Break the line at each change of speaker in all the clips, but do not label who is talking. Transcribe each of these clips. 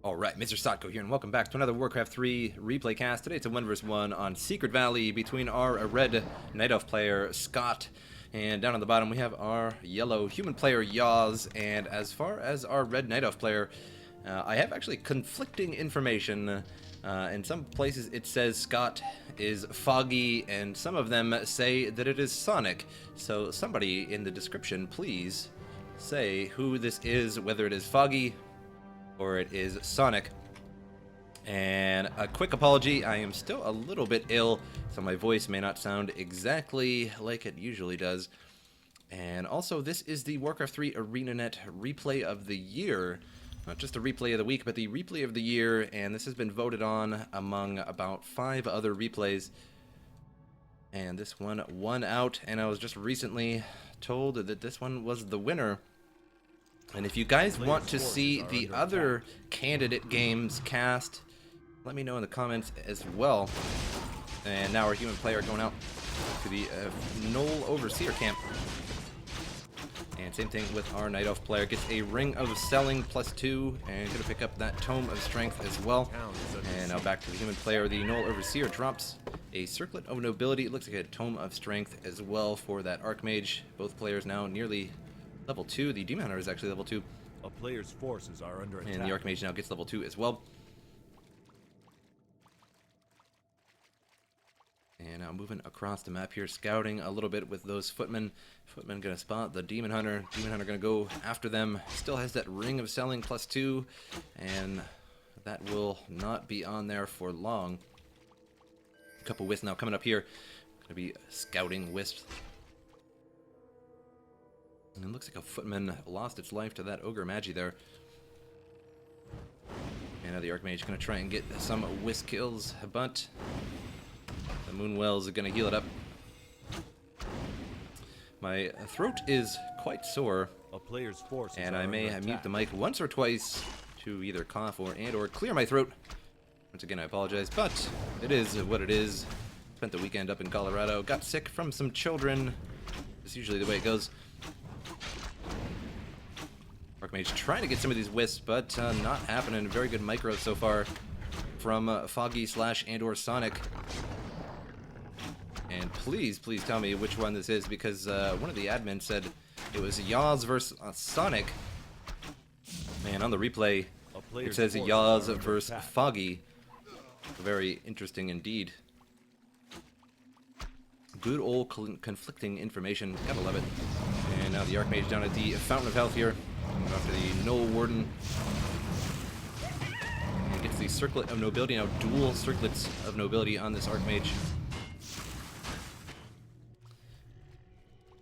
Alright, MrSotko here, and welcome back to another Warcraft 3 replay cast. Today it's a 1 vs 1 on Secret Valley between our red Night Elf player, Scott, and down on the bottom we have our yellow human player, Yaws. And as far as our red Night Elf player, I have actually conflicting information. In some places it says Scott is Foggy, and some of them say that it is Sonic. So somebody in the description, please say who this is, whether it is Foggy or it is Sonic. And a quick apology, I am still a little bit ill, so my voice may not sound exactly like it usually does. And also, this is the Warcraft 3 ArenaNet replay of the year. Not just a replay of the week, but the replay of the year, and this has been voted on among about 5 other replays. And this one won out, and I was just recently told that this one was the winner. And if you guys want to see the other candidate games cast, let me know in the comments as well. And now our human player going out to the Knoll Overseer camp. And same thing with our Night Elf player. Gets a Ring of Selling +2, and gonna pick up that Tome of Strength as well. And now back to the human player. The Knoll Overseer drops a Circlet of Nobility. It looks like a Tome of Strength as well for that Archmage. Both players now nearly level 2. The Demon Hunter is actually level 2.
A player's forces are under attack.
And the Archmage now gets level 2 as well. And now moving across the map here, scouting a little bit with those footmen. Footmen gonna spot the Demon Hunter. Demon Hunter gonna go after them. Still has that Ring of Selling +2, and that will not be on there for long. A couple wisps now coming up here. Gonna be scouting wisps. And it looks like a footman lost its life to that Ogre Magi there. And now the Archmage is going to try and get some wisp kills, but the Moonwells are going to heal it up. My throat is quite sore,
A player's forces
and
are
I may
under
mute
attack.
the mic once or twice to either cough or clear my throat. Once again, I apologize, but it is what it is. Spent the weekend up in Colorado, got sick from some children. It's usually the way it goes. Archmage trying to get some of these wisps, but not happening. Very good micro so far from Foggy / and/or Sonic. And please tell me which one this is, because one of the admins said it was Yaws versus Sonic. Man, on the replay it says Yaws versus Foggy. Very interesting indeed. Good old conflicting information. Gotta love it. And now the Archmage down at the Fountain of Health here. After the Knoll Warden. And gets the Circlet of Nobility. Now dual Circlets of Nobility on this Archmage.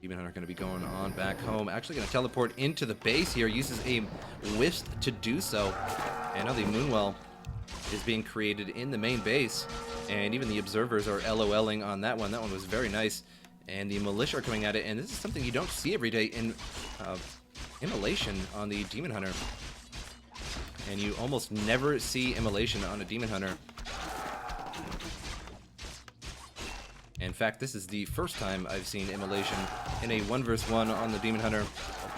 Demon Hunter going to be going on back home. Actually going to teleport into the base here. Uses a Wisp to do so. And now the Moonwell is being created in the main base. And even the observers are LOLing on that one. That one was very nice. And the Militia are coming at it. And this is something you don't see every day in Immolation on the Demon Hunter. And you almost never see Immolation on a Demon Hunter. In fact, this is the first time I've seen Immolation in a 1 vs 1 on the Demon Hunter.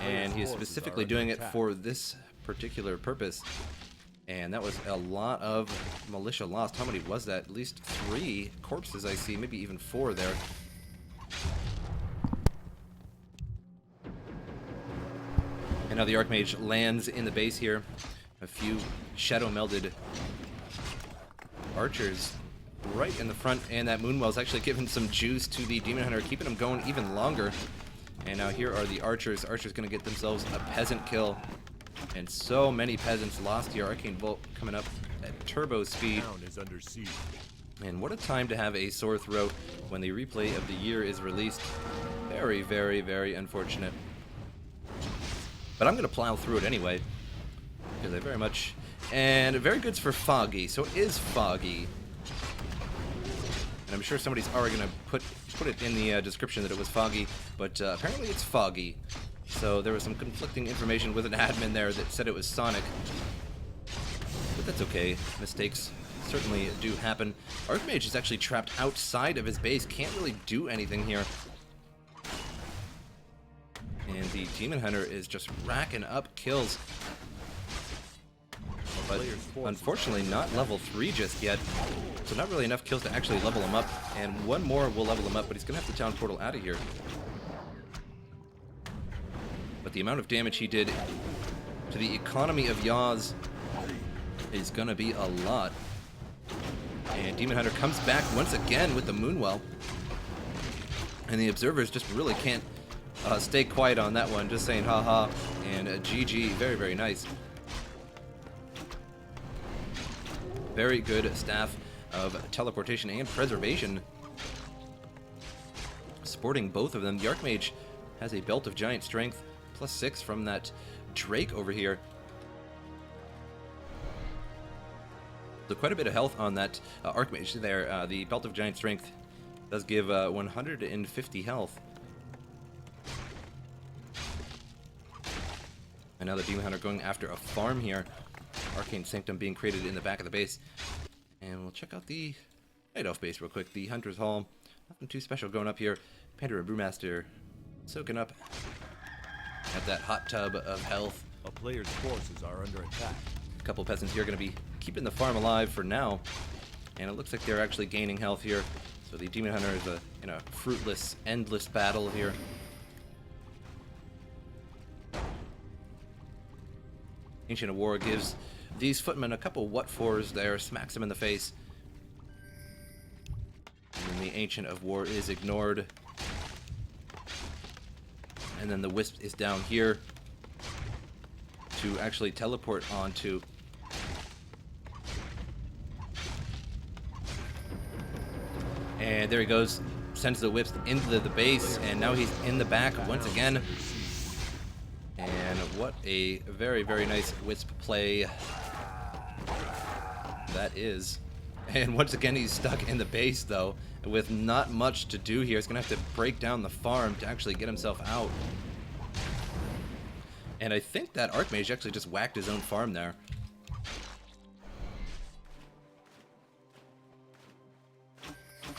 And he is specifically doing it for this particular purpose. And that was a lot of Militia lost. How many was that? At least 3 corpses I see, maybe even 4 there. And now the Archmage lands in the base here. A few shadow melded archers right in the front, and that Moonwell is actually giving some juice to the Demon Hunter, keeping him going even longer. And now here are the archers. Archers going to get themselves a peasant kill. And so many peasants lost here. Arcane Bolt coming up at turbo speed.
Town is under siege.
And what a time to have a sore throat when the replay of the year is released. Very, very, very unfortunate. But I'm going to plow through it anyway, because I very much... And very good's for Foggy, so it is Foggy. And I'm sure somebody's already going to put it in the description that it was Foggy, but apparently it's Foggy. So there was some conflicting information with an admin there that said it was Sonic. But that's okay. Mistakes certainly do happen. Archmage is actually trapped outside of his base. Can't really do anything here. And the Demon Hunter is just racking up kills. but unfortunately not level 3 just yet. So not really enough kills to actually level him up. And one more will level him up, but he's going to have to town portal out of here. But the amount of damage he did to the economy of Yaws is going to be a lot. And Demon Hunter comes back once again with the Moonwell. And the observers just really can't stay quiet on that one, just saying haha and GG. Very, very nice. Very good staff of teleportation and preservation. Sporting both of them. The Archmage has a belt of giant strength, +6 from that Drake over here. So quite a bit of health on that Archmage there. The belt of giant strength does give 150 health. And now the Demon Hunter going after a farm here. Arcane Sanctum being created in the back of the base. And we'll check out the Night Elf base real quick. The Hunter's Hall. Nothing too special going up here. Panda and Brewmaster soaking up at that hot tub of health.
A player's forces are under attack.
A couple peasants here are going to be keeping the farm alive for now. And it looks like they're actually gaining health here. So the Demon Hunter is in a fruitless, endless battle here. Ancient of War gives these footmen a couple what-fors there, smacks them in the face. And then the Ancient of War is ignored. And then the Wisp is down here to actually teleport onto. And there he goes, sends the Wisp into the base, and now he's in the back once again. And what a very, very nice Wisp play that is. And once again, he's stuck in the base, though, with not much to do here. He's going to have to break down the farm to actually get himself out. And I think that Archmage actually just whacked his own farm there.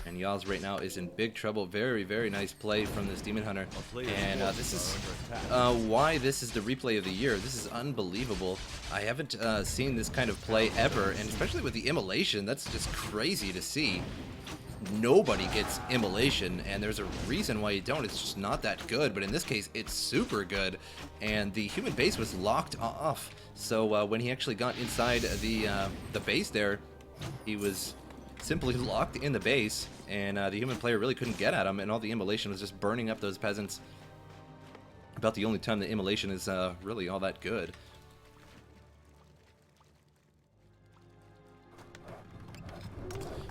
And Yaws right now is in big trouble. Very, very nice play from this Demon Hunter. And this is why this is the replay of the year. This is unbelievable. I haven't seen this kind of play ever, and especially with the immolation, that's just crazy to see. Nobody gets immolation, and there's a reason why you don't. It's just not that good, but in this case, it's super good. And the human base was locked off, so when he actually got inside the base there, he was simply locked in the base, and the human player really couldn't get at him, and all the immolation was just burning up those peasants. About the only time the immolation is really all that good.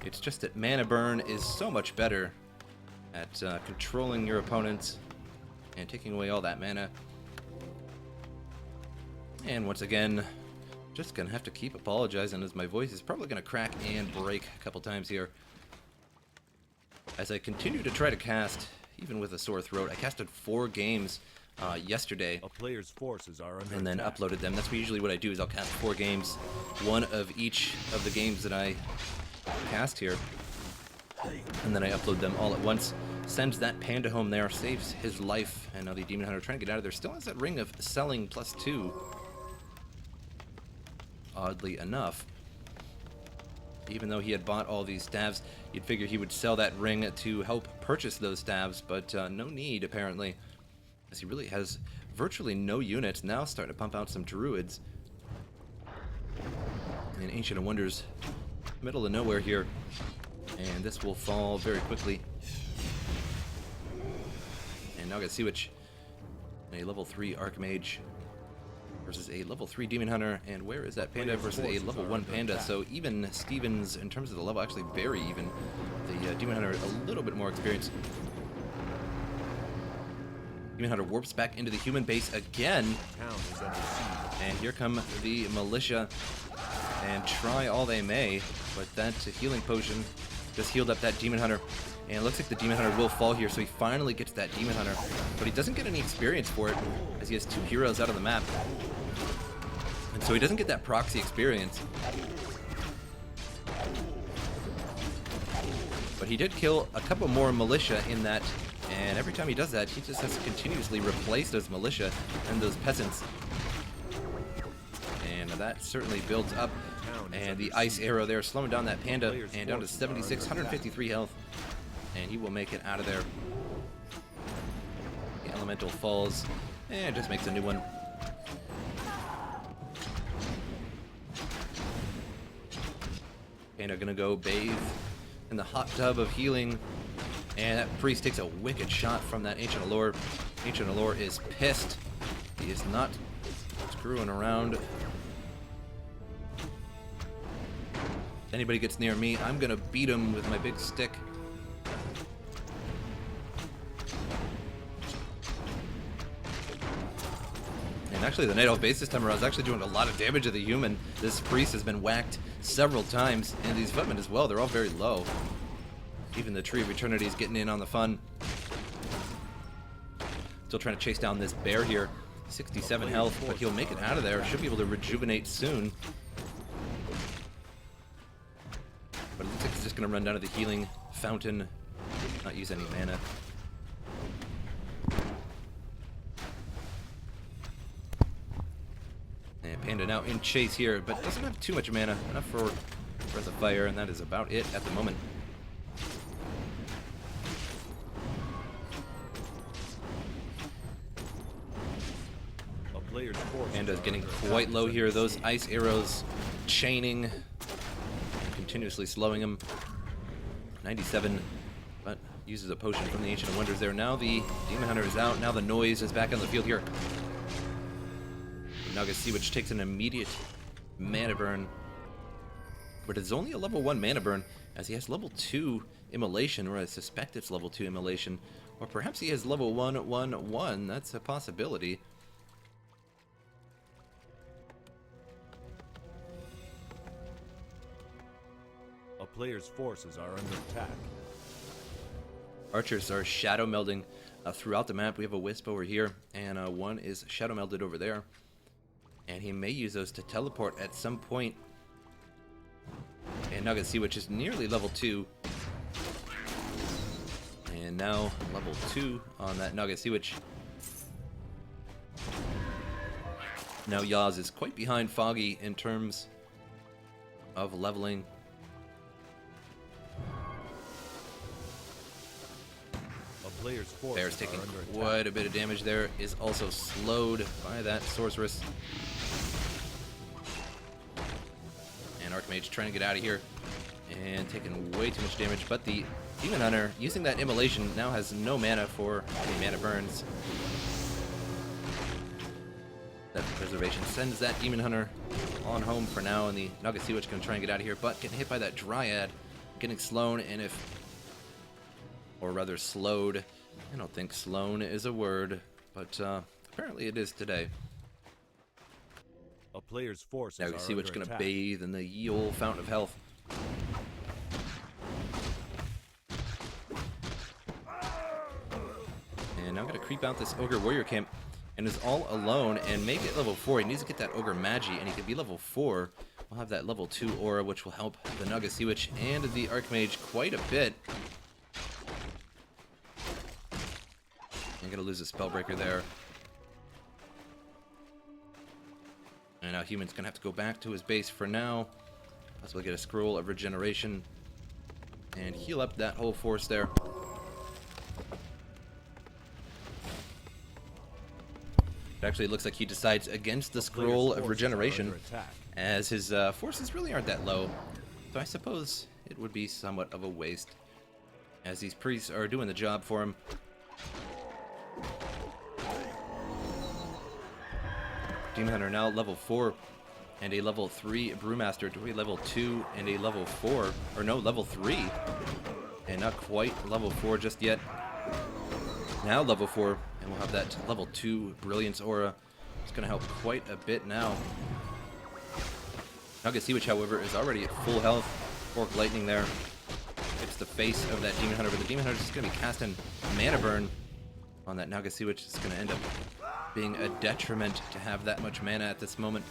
It's just that mana burn is so much better at controlling your opponents and taking away all that mana. And once again, just gonna have to keep apologizing as my voice is probably gonna crack and break a couple times here. As I continue to try to cast, even with a sore throat, I casted 4 games yesterday.
A player's forces are under
and then
attack.
uploaded them. That's usually what I do, is I'll cast 4 games, one of each of the games that I cast here, and then I upload them all at once. Sends that panda home there, saves his life, and now the Demon Hunter trying to get out of there. Still has that ring of selling +2. Oddly enough, even though he had bought all these staves, you'd figure he would sell that ring to help purchase those staves, but no need apparently, as he really has virtually no units. Now starting to pump out some druids. And Ancient of Wonders, middle of nowhere here, and this will fall very quickly. And now I got Sea Witch, a level 3 Archmage versus a level 3 Demon Hunter, and where is that panda versus a level 1 panda? So even Stevens in terms of the level, actually very even. The Demon Hunter a little bit more experienced. Demon Hunter warps back into the human base again, and here come the militia, and try all they may, but that healing potion just healed up that Demon Hunter. And it looks like the Demon Hunter will fall here, so he finally gets that Demon Hunter. But he doesn't get any experience for it, as he has 2 heroes out of the map. And so he doesn't get that proxy experience. But he did kill a couple more militia in that, and every time he does that, he just has to continuously replace those militia and those peasants. And that certainly builds up. And the ice arrow there slowing down that panda, and down to 76, 153 health. And he will make it out of there. The elemental falls and just makes a new one. Panda gonna go bathe in the hot tub of healing. And that priest takes a wicked shot from that Ancient Allure. Ancient Allure is pissed. He is not screwing around. If anybody gets near me, I'm gonna beat him with my big stick. And actually the Night Elf base this time around is actually doing a lot of damage to the human. This priest has been whacked several times, and these footmen as well, they're all very low. Even the Tree of Eternity is getting in on the fun. Still trying to chase down this bear here. 67 health, but he'll make it out of there. Should be able to rejuvenate soon. But it looks like he's just going to run down to the healing fountain. Not use any mana. And Panda now in chase here, but doesn't have too much mana. Enough for Breath of Fire, and that is about it at the moment. Panda's getting quite low here. Those ice arrows chaining, continuously slowing him. 97, but uses a potion from the Ancient of Wonders there. Now the Demon Hunter is out. Now the noise is back on the field here. Naga Sea Witch takes an immediate mana burn, but it's only a level 1 mana burn, as he has level 2 Immolation, or I suspect it's level 2 Immolation, or perhaps he has level 1/1/1. That's a possibility.
A player's forces are under attack.
Archers are shadow melding throughout the map. We have a wisp over here, and one is shadow melded over there. And he may use those to teleport at some point. And Naga Sea Witch is nearly level 2. And now level 2 on that Naga Sea Witch. Now Yaws is quite behind Foggy in terms of leveling. Bear's taking quite a bit of damage there. Is also slowed by that sorceress. And Archmage trying to get out of here and taking way too much damage. But the Demon Hunter, using that Immolation, now has no mana for any mana burns. That preservation sends that Demon Hunter on home for now, and the Naga Sea Witch can try and get out of here, but getting hit by that Dryad, getting slown, and or rather slowed. I don't think slown is a word, but apparently it is today.
A player's forces
Now you see what's going to bathe in the ye olde fountain of health. And now I'm going to creep out this Ogre Warrior camp, and is all alone and make it level 4. He needs to get that Ogre Magi, and he can be level 4. We'll have that level 2 aura, which will help the Naga Sea Witch and the Archmage quite a bit. I'm going to lose a Spellbreaker there. And now Human's going to have to go back to his base for now. Possibly get a Scroll of Regeneration and heal up that whole force there. It actually looks like he decides against the Scroll of Regeneration, as his forces really aren't that low. So I suppose it would be somewhat of a waste, as these priests are doing the job for him. Demon Hunter now level 4 and a level 3 Brewmaster to a level 2 and a level 4, or no, level 3, and not quite level 4 just yet. Now level 4, and we'll have that level 2 Brilliance Aura. It's going to help quite a bit now. Naga Sea Witch, however, is already at full health. Fork Lightning there. It's the face of that Demon Hunter, but the Demon Hunter is just going to be casting Mana Burn on that Naga Sea Witch. It's going to end up being a detriment to have that much mana at this moment.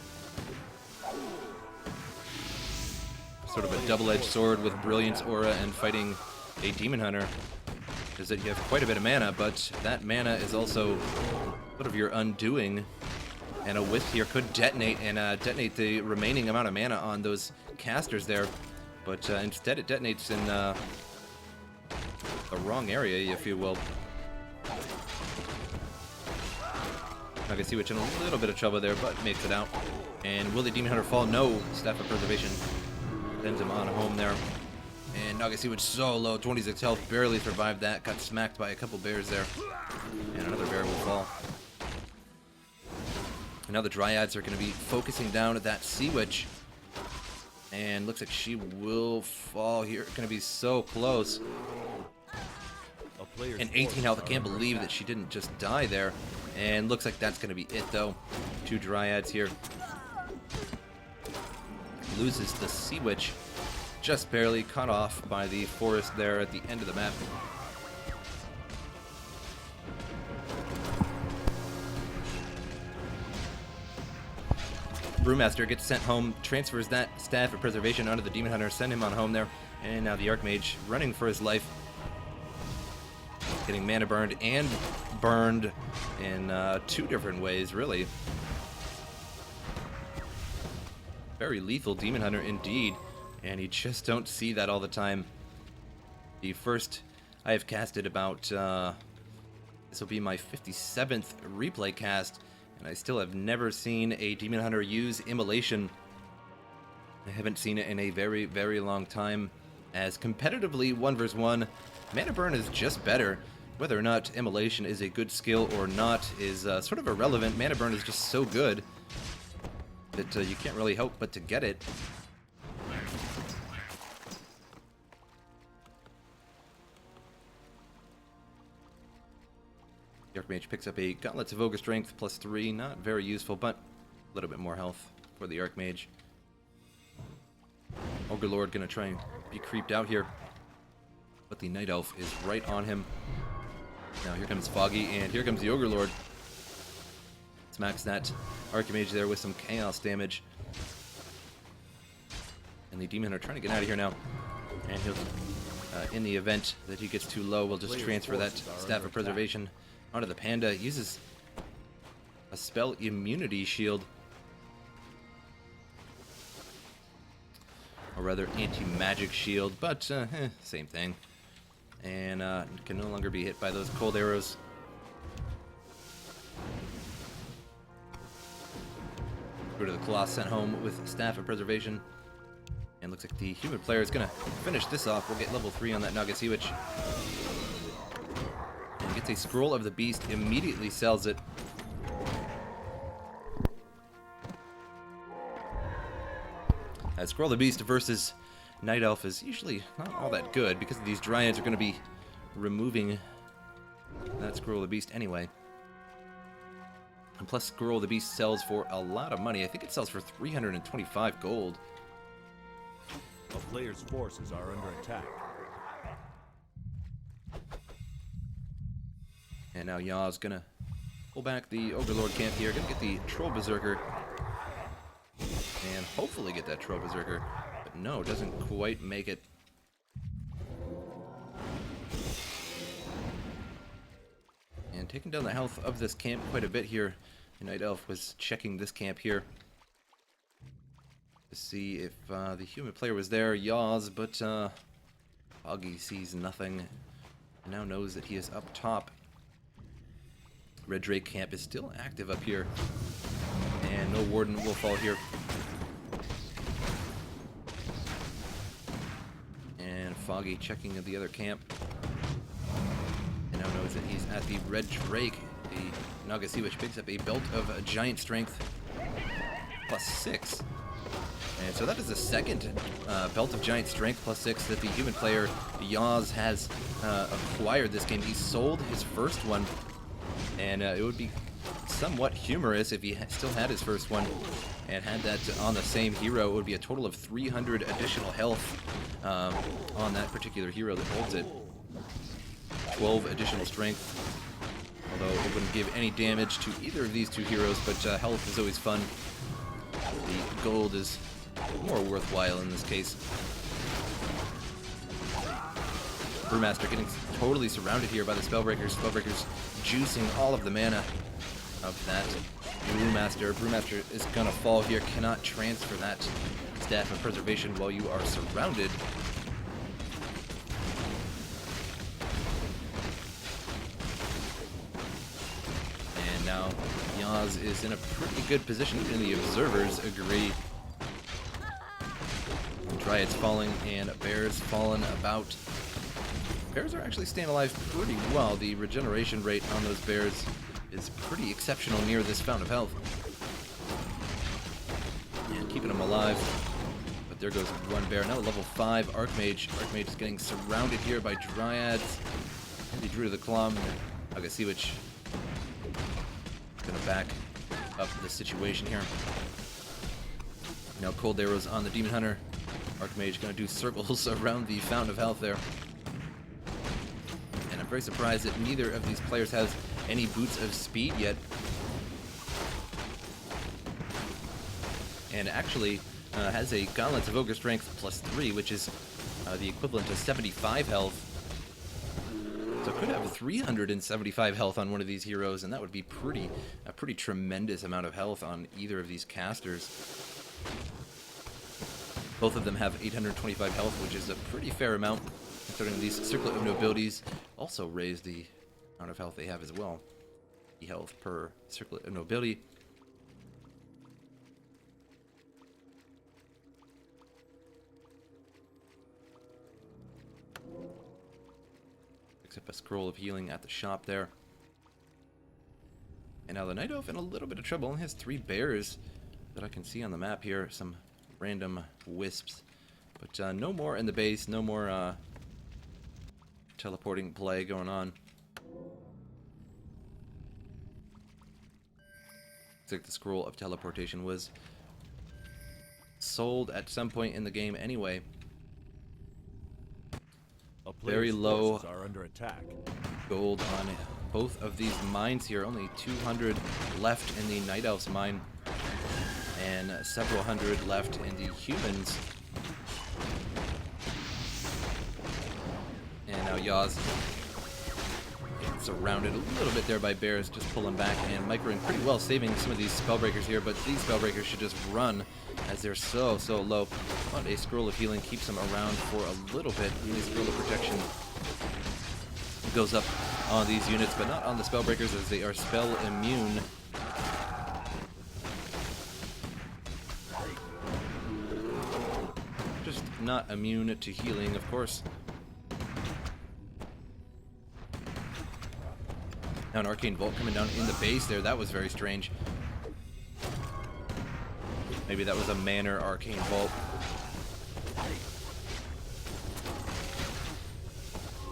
Sort of a double-edged sword with Brilliance Aura and fighting a Demon Hunter is that you have quite a bit of mana, but that mana is also sort of your undoing And a wisp here could detonate and detonate the remaining amount of mana on those casters there. But instead it detonates in the wrong area, if you will. I can see which in a little bit of trouble there, but makes it out. And will the Demon Hunter fall? No. Staff of Preservation sends him on home there. And Nagasiwich so low, 26 health, barely survived that. Got smacked by a couple bears there. And another bear will fall. And now the Dryads are going to be focusing down at that Sea Witch. And looks like she will fall here. Going to be so close. And 18 health. I can't believe that she didn't just die there. And looks like that's going to be it, though. 2 Dryads here. Loses the Sea Witch. Just barely cut off by the forest there at the end of the map. Brewmaster gets sent home, transfers that Staff of Preservation onto the Demon Hunter, send him on home there. And now the Archmage running for his life. Getting mana burned and burned in 2 different ways, really. Very lethal Demon Hunter indeed. And you just don't see that all the time. The first I have casted about, this will be my 57th replay cast, and I still have never seen a Demon Hunter use Immolation. I haven't seen it in a very, very long time. As competitively 1 vs 1, mana burn is just better. Whether or not Immolation is a good skill or not is sort of irrelevant. Mana burn is just so good that you can't really help but to get it. The Archmage picks up a Gauntlets of Ogre Strength +3, not very useful, but a little bit more health for the Archmage. Ogre Lord gonna try and be creeped out here, but the Night Elf is right on him. Now here comes Foggy, and here comes the Ogre Lord. Smacks that Archmage there with some chaos damage. And the Demon Hunter trying to get out of here now. And he'll, in the event that he gets too low, we'll just transfer that Staff of Preservation onto the Panda. Uses a spell immunity shield. Or rather, anti-magic shield, but same thing. And can no longer be hit by those cold arrows. Go to the Colossus sent home with Staff of Preservation. And looks like the human player is going to finish this off. We'll get level 3 on that Nagasiwich. And gets a Scroll of the Beast, immediately sells it. Scroll of the Beast versus Night Elf is usually not all that good because these Dryads are going to be removing that Scroll of the Beast anyway. And plus, Scroll of the Beast sells for a lot of money. I think it sells for 325 gold.
A player's forces are under attack.
And now Yaws gonna pull back the Overlord camp here. Gonna get the Troll Berserker. And hopefully get that Troll Berserker. But no, doesn't quite make it. And taking down the health of this camp quite a bit here. The Night Elf was checking this camp here to see if the human player was there, Yaws, but Foggy sees nothing and now knows that he is up top. Red Drake camp is still active up here, and no Warden will fall here. And Foggy checking at the other camp, and now knows that he's at the Red Drake. The Nagasiwich picks up a Belt of Giant Strength +6. And so that is the second Belt of Giant Strength +6 that the human player Yaws has acquired this game. He sold his first one, and it would be somewhat humorous if he still had his first one and had that on the same hero. It would be a total of 300 additional health on that particular hero that holds it. 12 additional strength, although it wouldn't give any damage to either of these two heroes, but health is always fun. The gold is more worthwhile in this case. Brewmaster getting totally surrounded here by the Spellbreakers. Spellbreakers juicing all of the mana of that Brewmaster. Brewmaster is gonna fall here. Cannot transfer that Staff of Preservation while you are surrounded. And now Yaws is in a pretty good position. Even the observers agree. Dryads falling and bears falling about. Bears are actually staying alive pretty well. The regeneration rate on those bears is pretty exceptional near this Fountain of Health. And keeping them alive. But there goes one bear. Now level 5 Archmage. Archmage is getting surrounded here by Dryads. And the Druid of the Claw. Okay, see which gonna back up the situation here. Now cold arrows on the Demon Hunter. Archmage gonna do circles around the Fountain of Health there. And I'm very surprised that neither of these players has any boots of speed yet. And actually has a Gauntlets of Ogre Strength +3, which is the equivalent to 75 health. So could have 375 health on one of these heroes, and that would be a pretty tremendous amount of health on either of these casters. Both of them have 825 health, which is a pretty fair amount, considering these Circlet of Nobilities also raise the amount of health they have as well. The health per Circlet of Nobility. Picks up a scroll of healing at the shop there. And now the Night Elf in a little bit of trouble. Only has 3 bears that I can see on the map here. Some random wisps. But no more in the base. No more teleporting play going on. Looks like the scroll of teleportation was sold at some point in the game anyway. Very low
are under attack.
Gold on both of these mines here. Only 200 left in the Night Elf's mine. And several hundred left in the humans. And now Yaws surrounded a little bit there by bears, just pulling back and microing pretty well, saving some of these spellbreakers here, but these spellbreakers should just run as they're so low. But a scroll of healing keeps them around for a little bit. The scroll of protection goes up on these units, but not on the spellbreakers as they are spell immune. Just not immune to healing, of course. Now an Arcane Vault coming down in the base there. That was very strange. Maybe that was a Manor Arcane Vault.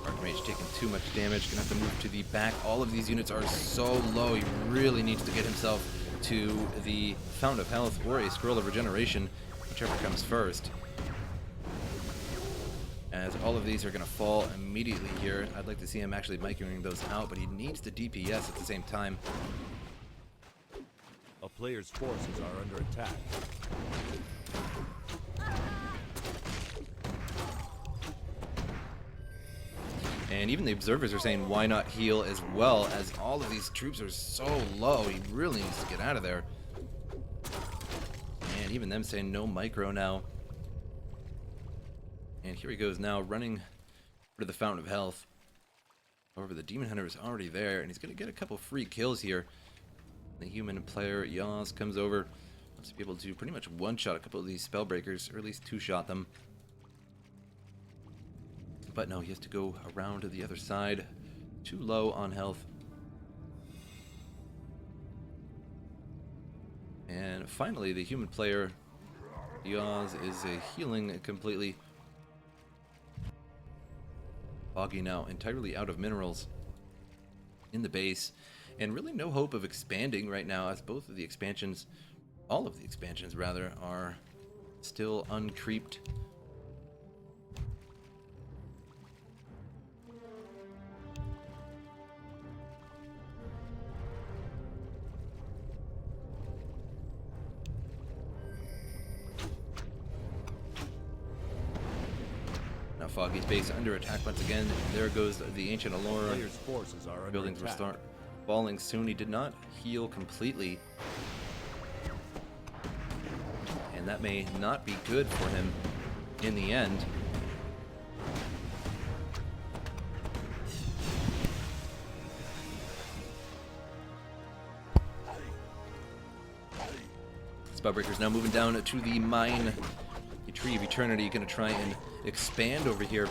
Archmage taking too much damage. Gonna have to move to the back. All of these units are so low. He really needs to get himself to the Fountain of Health or a Scroll of Regeneration, whichever comes first. As all of these are going to fall immediately here. I'd like to see him actually microing those out, but he needs the DPS at the same time.
A player's forces are under attack.
And even the observers are saying, why not heal as well, as all of these troops are so low. He really needs to get out of there. And even them saying no micro now. And here he goes now, running to the Fountain of Health. However, the Demon Hunter is already there, and he's going to get a couple free kills here. The human player, Yaws, comes over. Wants to be able to pretty much one-shot a couple of these Spellbreakers, or at least two-shot them. But no, he has to go around to the other side. Too low on health. And finally, the human player, Yaws, is healing completely. Foggy now entirely out of minerals in the base, and really no hope of expanding right now, as both of the expansions, all of the expansions rather, are still uncreeped. Foggy's base under attack once again. There goes the Ancient Allura.
Player's forces are under
Buildings
attack.
falling soon. He did not heal completely. And that may not be good for him in the end. Spellbreaker's now moving down to the mine. The Tree of Eternity going to try and expand over here.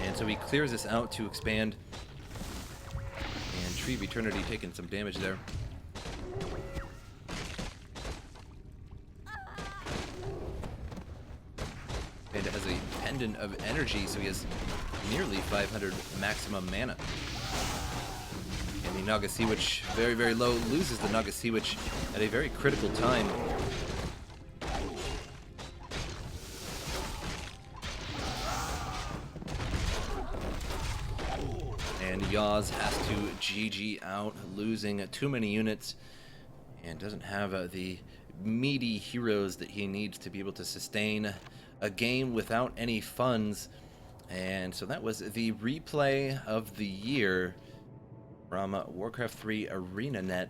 And so he clears this out to expand. And Tree of Eternity taking some damage there. And it has a pendant of energy, so he has nearly 500 maximum mana. And the Naga Sea Witch, very, very low, loses the Naga Sea Witch at a very critical time. And Yaws has to GG out, losing too many units, and doesn't have the meaty heroes that he needs to be able to sustain a game without any funds. And so that was the replay of the year from Warcraft 3 ArenaNet.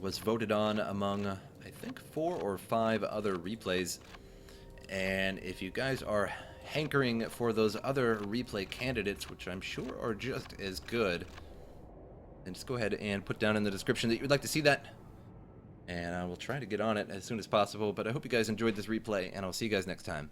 Was voted on among, I think, 4 or 5 other replays. And if you guys are hankering for those other replay candidates, which I'm sure are just as good, then just go ahead and put down in the description that you would like to see that. And I will try to get on it as soon as possible. But I hope you guys enjoyed this replay, and I'll see you guys next time.